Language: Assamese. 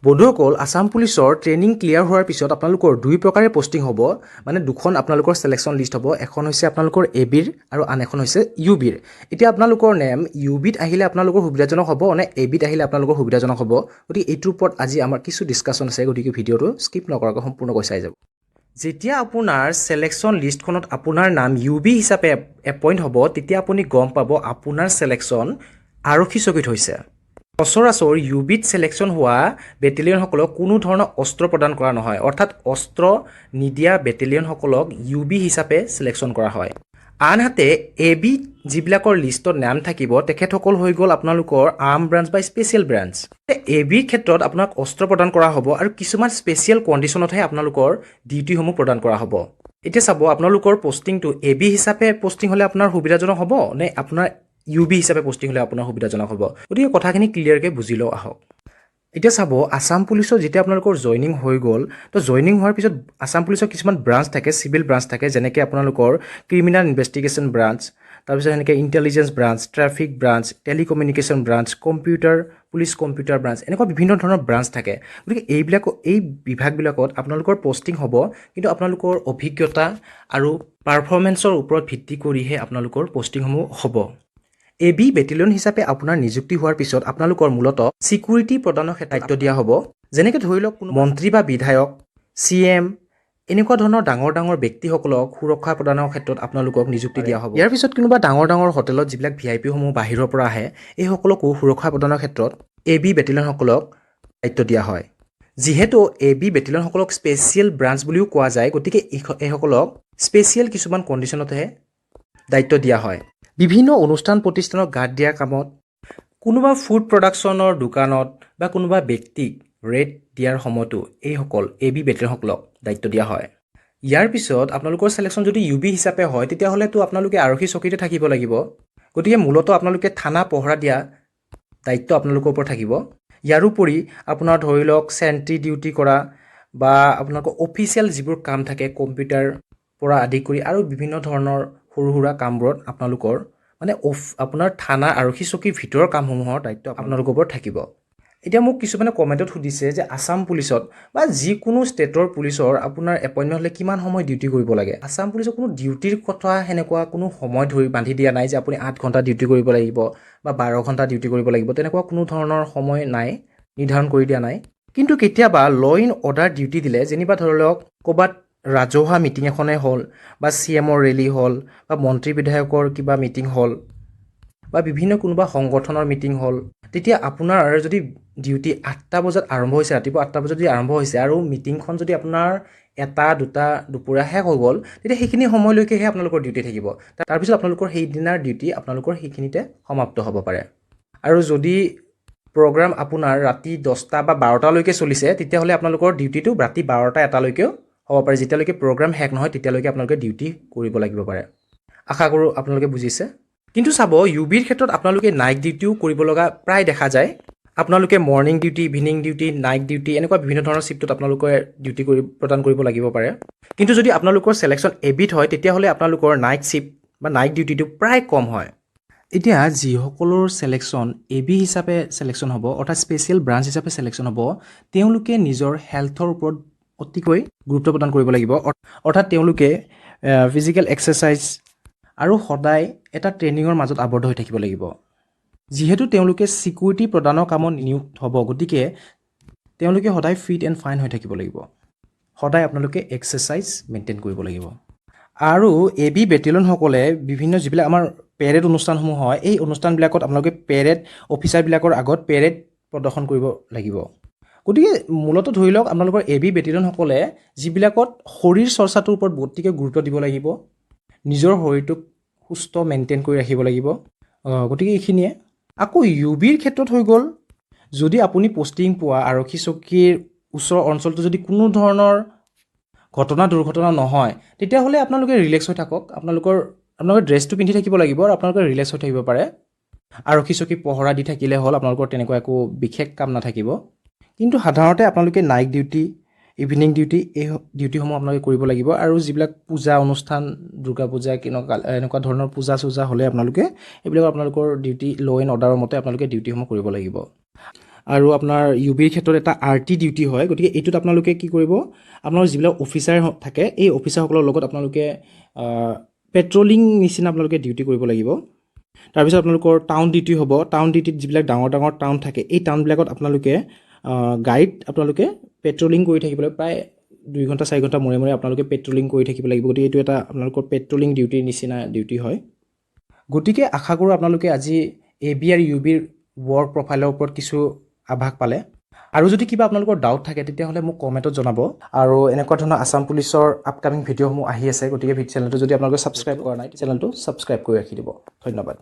বন্ধুসকল আসাম পুলিচৰ ট্ৰেইনিং ক্লিয়াৰ হোৱাৰ পিছত আপোনালোকৰ দুই প্ৰকাৰে পোষ্টিং হ'ব মানে দুখন আপোনালোকৰ সিলেকশন লিষ্ট হ'ব এখন হৈছে আপোনালোকৰ এবিৰ আৰু আন এখন হৈছে ইউবিৰ এতিয়া আপোনালোকৰ নেম ইউবিত আহিলে আপোনালোকৰ সুবিধাজনক হ'ব নে এবিত আহিলে আপোনালোকৰ সুবিধাজনক হ'ব গতিকে এইটোৰ ওপৰত আজি আমাৰ কিছু ডিসকাশন আছে গতিকে ভিডিওটো স্কিপ নকৰাকৈ সম্পূৰ্ণকৈ চাই যাব যেতিয়া আপোনাৰ সিলেকশন লিষ্টখনত আপোনাৰ নাম ইউবি হিচাপে এপইণ্ট হ'ব তেতিয়া আপুনি গম পাব আপোনাৰ সিলেকশন আৰক্ষী চকীত হৈছে সচৰাচৰ ইউবিত সিলেকশন হোৱা বেটেলিয়নসকলক কোনো ধৰণৰ অস্ত্ৰ প্ৰদান কৰা নহয় অৰ্থাৎ অস্ত্ৰ নিদিয়া বেটেলিয়নসকলক ইউবি হিচাপে সিলেকশন কৰা হয় আনহাতে এবি যিবিলাকৰ লিষ্টত নাম থাকিব তেখেতসকল হৈ গ'ল আপোনালোকৰ আৰ্ম ব্ৰাঞ্চ বা স্পেচিয়েল ব্ৰাঞ্চ এবিৰ ক্ষেত্ৰত আপোনাক অস্ত্ৰ প্ৰদান কৰা হ'ব আৰু কিছুমান স্পেচিয়েল কণ্ডিশ্যনতহে আপোনালোকৰ ডিউটিসমূহ প্ৰদান কৰা হ'ব এতিয়া চাব আপোনালোকৰ পোষ্টিংটো এবি হিচাপে পোষ্টিং হ'লে আপোনাৰ সুবিধাজনক হ'ব নে আপোনাৰ ইউবি হিচাপে পোষ্টিং হ'লে আপোনাৰ সুবিধাজনক হ'ব গতিকে কথাখিনি ক্লিয়াৰকৈ বুজি লওঁ আহক এতিয়া চাব আসাম পুলিচৰ যেতিয়া আপোনালোকৰ জয়নিং হৈ গ'ল তো জয়নিং হোৱাৰ পিছত আসাম পুলিচৰ কিছুমান ব্ৰাঞ্চ থাকে চিভিল ব্ৰাঞ্চ থাকে যেনেকৈ আপোনালোকৰ ক্ৰিমিনেল ইনভেষ্টিগেশ্যন ব্ৰাঞ্চ তাৰপিছত এনেকৈ intelligence branch traffic branch telecommunication branch computer police computer branch এনেকুৱা বিভিন্ন ধৰণৰ ব্ৰাঞ্চ থাকে গতিকে এই বিভাগবিলাকত আপোনালোকৰ পোষ্টিং হ'ব কিন্তু আপোনালোকৰ অভিজ্ঞতা আৰু পাৰফৰ্মেঞ্চৰ ওপৰত ভিত্তি কৰিহে আপোনালোকৰ পোষ্টিংসমূহ হ'ব এবি বেটেলিয়ন হিচাপে আপোনাৰ নিযুক্তি হোৱাৰ পিছত আপোনালোকৰ মূলত সিকিউৰিটি প্ৰদানৰ দায়িত্ব দিয়া হ'ব যেনেকৈ ধৰি লওক কোনো মন্ত্ৰী বা বিধায়ক সিএম এনেকুৱা ধৰণৰ ডাঙৰ ব্যক্তিসকলক সুৰক্ষা প্ৰদানৰ ক্ষেত্ৰত আপোনালোকক নিযুক্তি দিয়া হ'ব ইয়াৰ পিছত কোনোবা ডাঙৰ হোটেলত যিবিলাক ভিআইপিসমূহ বাহিৰৰ পৰা আহে এইসকলকো সুৰক্ষা প্ৰদানৰ ক্ষেত্ৰত এবি বেটেলিয়নসকলক দায়িত্ব দিয়া হয় যিহেতু এবি বেটেলিয়নসকলক স্পেচিয়েল ব্ৰাঞ্চ বুলিও কোৱা যায় গতিকে এইসকলক স্পেচিয়েল কিছুমান কণ্ডিশ্যনতহে দায়িত্ব দিয়া হয় বিভিন্ন অনুষ্ঠান প্ৰতিষ্ঠানক গাৰ্ড দিয়াৰ কামত কোনোবা ফুড প্ৰডাকশ্যনৰ দোকানত বা কোনোবা ব্যক্তিক ৰেড দিয়াৰ সময়তো এইসকল এবি বেটেলিয়নসকলক দায়িত্ব দিয়া হয় ইয়াৰ পিছত আপোনালোকৰ সিলেকশন যদি ইউবি হিচাপে হয় তেতিয়াহ'লেতো আপোনালোকে আৰক্ষী চকীতে থাকিব লাগিব গতিকে মূলত আপোনালোকে থানা পহৰা দিয়া দায়িত্ব আপোনালোকৰ ওপৰত থাকিব ইয়াৰোপৰি আপোনাৰ ধৰি লওক চেণ্ট্ৰি ডিউটি কৰা বা আপোনালোকৰ অফিচিয়েল যিবোৰ কাম থাকে কম্পিউটাৰ পৰা আদি কৰি আৰু বিভিন্ন ধৰণৰ সৰু সুৰা কামবোৰত আপোনালোকৰ মানে আপোনাৰ থানা আৰক্ষী চকীৰ ভিতৰৰ কামসমূহৰ দায়িত্ব আপোনালোকৰ ওপৰত থাকিব এতিয়া মোক কিছুমানে কমেণ্টত সুধিছে যে আসাম পুলিচত বা যিকোনো ষ্টেটৰ পুলিচৰ আপোনাৰ এপইণ্টমেণ্ট হ'লে কিমান সময় ডিউটি কৰিব লাগে আসাম পুলিচৰ কোনো ডিউটিৰ কথা সেনেকুৱা কোনো সময় ধৰি বান্ধি দিয়া নাই যে আপুনি 8 ঘণ্টা ডিউটি কৰিব লাগিব বা 12 ঘণ্টা ডিউটি কৰিব লাগিব তেনেকুৱা কোনো ধৰণৰ সময় নাই নিৰ্ধাৰণ কৰি দিয়া নাই কিন্তু কেতিয়াবা ল ইন অৰ্ডাৰ ডিউটি দিলে যেনিবা ধৰি লওক ক'ৰবাত ৰাজহুৱা মিটিং এখনে হ'ল বা চিএমৰ ৰেলী হ'ল বা মন্ত্ৰী বিধায়কৰ কিবা মিটিং হ'ল বা বিভিন্ন কোনোবা সংগঠনৰ মিটিং হ'ল তেতিয়া আপোনাৰ যদি ডিউটি 8টা বজাত আৰম্ভ হৈছে ৰাতিপুৱা 8টা বজাত যদি আৰম্ভ হৈছে আৰু মিটিংখন যদি আপোনাৰ 1টা 2টা দুপৰীয়া শেষ হৈ গ'ল তেতিয়া সেইখিনি সময়লৈকেহে আপোনালোকৰ ডিউটি থাকিব তাৰপিছত আপোনালোকৰ সেইদিনাৰ ডিউটি আপোনালোকৰ সেইখিনিতে সমাপ্ত হ'ব পাৰে আৰু যদি প্ৰগ্ৰাম আপোনাৰ ৰাতি 10টা বা 12টালৈকে চলিছে তেতিয়াহ'লে আপোনালোকৰ ডিউটিটো ৰাতি 12টা 1টালৈকেও হ'ব পাৰে যেতিয়ালৈকে প্ৰগ্ৰাম শেষ নহয় তেতিয়ালৈকে আপোনালোকে ডিউটি কৰিব লাগিব পাৰে আশা কৰোঁ আপোনালোকে বুজিছে কিন্তু চাব ইউবিৰ ক্ষেত্ৰত আপোনালোকে নাইট ডিউটিও কৰিব লগা প্ৰায় দেখা যায় আপোনালোকে morning duty evening duty night duty এনেকুৱা বিভিন্ন ধৰণৰ শিফ্টত আপোনালোকে ডিউটি প্ৰদান কৰিব লাগিব পাৰে কিন্তু যদি আপোনালোকৰ সিলেকশন এবিট হয় তেতিয়াহ'লে আপোনালোকৰ নাইট শিফ্ট বা নাইট ডিউটিটো প্ৰায় কম হয় এতিয়া যিসকলৰ সিলেকশন এবি হিচাপে সিলেকশন হ'ব অৰ্থাৎ স্পেচিয়েল ব্ৰাঞ্চ হিচাপে সিলেকশন হ'ব তেওঁলোকে নিজৰ হেলথৰ ওপৰত অতিকৈ গুৰুত্ব প্ৰদান কৰিব লাগিব অৰ্থাৎ তেওঁলোকে ফিজিকেল এক্সাৰসাইজ আৰু সদায় এটা ট্ৰেইনিঙৰ মাজত আবদ্ধ হৈ থাকিব লাগিব যিহেতু তেওঁলোকে সিকিউৰিটি প্ৰদানৰ কামত নিযুক্ত হ'ব গতিকে তেওঁলোকে সদায় ফিট এণ্ড ফাইন হৈ থাকিব লাগিব সদায় আপোনালোকে এক্সাৰসাইজ মেইনটেইন কৰিব লাগিব আৰু এবি বেটেলিয়নসকলে বিভিন্ন যিবিলাক আমাৰ পেৰেড অনুষ্ঠানসমূহ হয় এই অনুষ্ঠানবিলাকত আপোনালোকে পেৰেড অফিচাৰবিলাকৰ আগত পেৰেড প্ৰদৰ্শন কৰিব লাগিব গতিকে মূলত ধৰি লওক আপোনালোকৰ এবি বেটেলিয়নসকলে যিবিলাকত শৰীৰ চৰ্চাটোৰ ওপৰত অতিকৈ গুৰুত্ব দিব লাগিব নিজৰ শৰীৰটোক সুস্থ মেইনটেইন কৰি ৰাখিব লাগিব গতিকে এইখিনিয়ে আকৌ ইউবিৰ ক্ষেত্ৰত হৈ গ'ল যদি আপুনি পোষ্টিং পোৱা আৰক্ষী চকীৰ ওচৰৰ অঞ্চলটো যদি কোনো ধৰণৰ ঘটনা দুৰ্ঘটনা নহয় তেতিয়াহ'লে আপোনালোকে ৰিলেক্স হৈ থাকক আপোনালোকৰ ড্ৰেছটো পিন্ধি থাকিব লাগিব আৰু আপোনালোকে ৰিলেক্স হৈ থাকিব পাৰে আৰক্ষী চকী পহৰা দি থাকিলে হ'ল আপোনালোকৰ তেনেকুৱা একো বিশেষ কাম নাথাকিব কিন্তু সাধাৰণতে আপোনালোকে নাইট ডিউটি ইভিনিং ডিউটি এই ডিউটিসমূহ আপোনালোকে কৰিব লাগিব আৰু যিবিলাক পূজা অনুষ্ঠান দুৰ্গা পূজা এনেকুৱা ধৰণৰ পূজা চূজা হ'লে আপোনালোকে এইবিলাক আপোনালোকৰ ডিউটি ল ইন অৰ্ডাৰৰ মতে আপোনালোকে ডিউটিসমূহ কৰিব লাগিব আৰু আপোনাৰ ইউবিৰ ক্ষেত্ৰত এটা RT ডিউটি হয় গতিকে এইটোত আপোনালোকে কি কৰিব আপোনাৰ যিবিলাক অফিচাৰ থাকে এই অফিচাৰসকলৰ লগত আপোনালোকে পেট্ৰলিং নিচিনা আপোনালোকে ডিউটি কৰিব লাগিব তাৰপিছত আপোনালোকৰ টাউন ডিউটি হ'ব টাউন ডিউটিত যিবিলাক ডাঙৰ ডাঙৰ টাউন থাকে এই টাউনবিলাকত আপোনালোকে গাইড আপোনালোকে পেট্ৰলিং কৰি থাকিব লাগিব প্ৰায় 2 ঘণ্টা 4 ঘণ্টা মূৰে মূৰে আপোনালোকে পেট্ৰলিং কৰি থাকিব লাগিব গতিকে এইটো এটা আপোনালোকৰ পেট্ৰলিং ডিউটিৰ নিচিনা ডিউটি হয় গতিকে আশা কৰোঁ আপোনালোকে আজি AB আৰু UBৰ ৱৰ্ক প্ৰফাইলৰ ওপৰত কিছু আভাস পালে আৰু যদি কিবা আপোনালোকৰ ডাউট থাকে তেতিয়াহ'লে মোক কমেণ্টত জনাব আৰু এনেকুৱা ধৰণৰ আসাম পুলিচৰ আপকামিং ভিডিঅ'সমূহ আহি আছে গতিকে চেনেলটো যদি আপোনালোকে ছাবস্ক্ৰাইব কৰা নাই চেনেলটো ছাবস্ক্ৰাইব কৰি ৰাখি দিব ধন্যবাদ